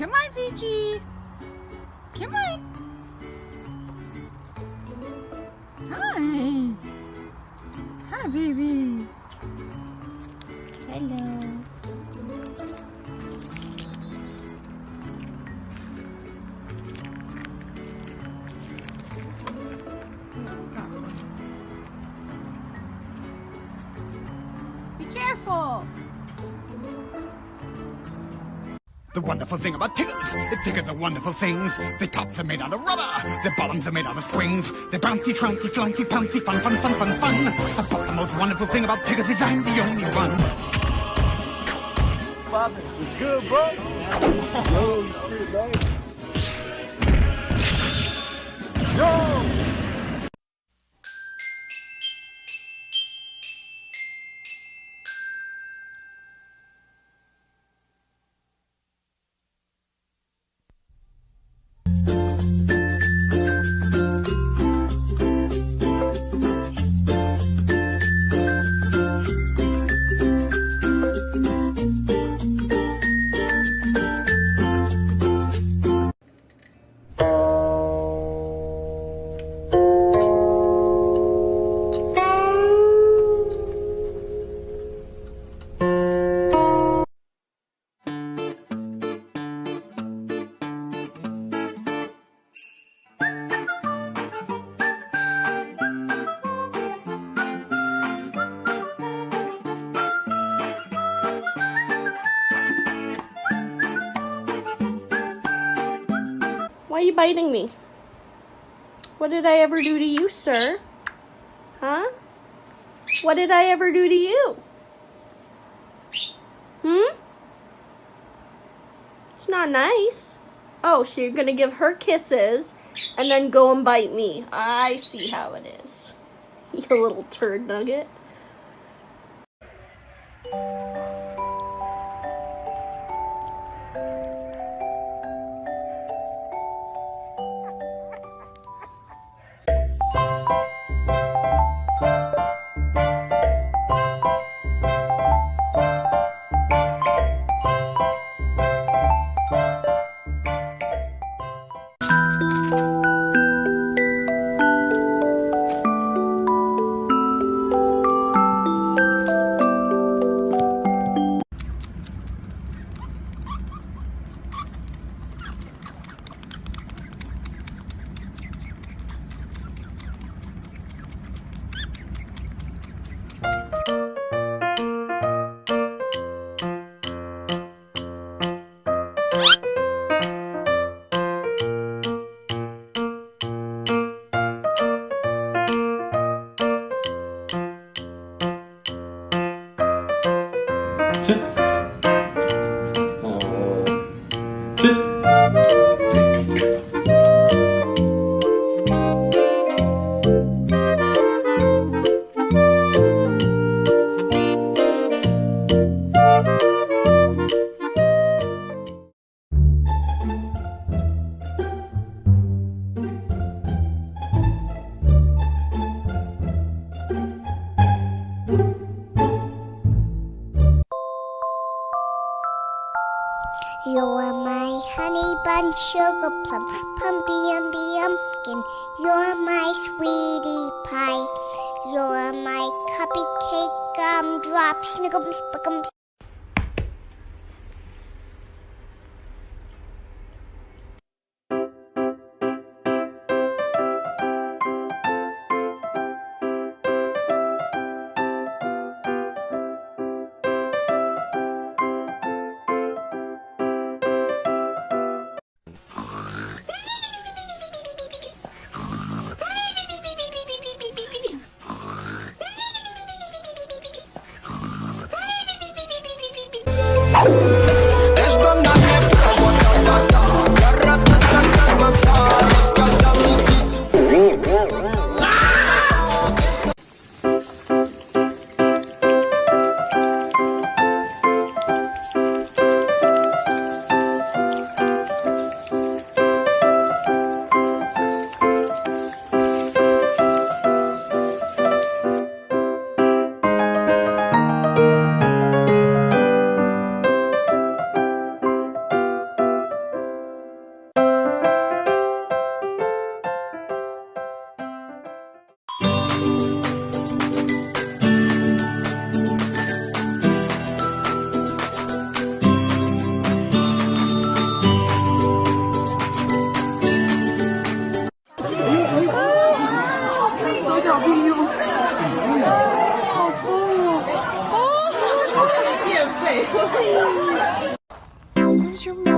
Come on, Peachy. Come on. Hi. Hi, baby. Hello. Be careful. The wonderful thing about tickles is tickles are wonderful things. Their tops are made out of rubber, their bottoms are made out of springs. They're bouncy, trouncy, flouncy, pouncy, fun, fun, fun, fun, fun. But the most wonderful thing about tickles is I'm the only one. Bobby, it's good, bro. Yo, shit, baby. Yo! Why are you biting me? What did I ever do to you, sir? Huh? What did I ever do to you? It's not nice. Oh, so you're gonna give her kisses and then go and bite me. I see how it is. You little turd nugget. Sit. Sit. You're my honey bun, sugar plum, pumpy umby umpkin. You're my sweetie pie. You're my cupcake gumdrop, snickums, spickums. Where's your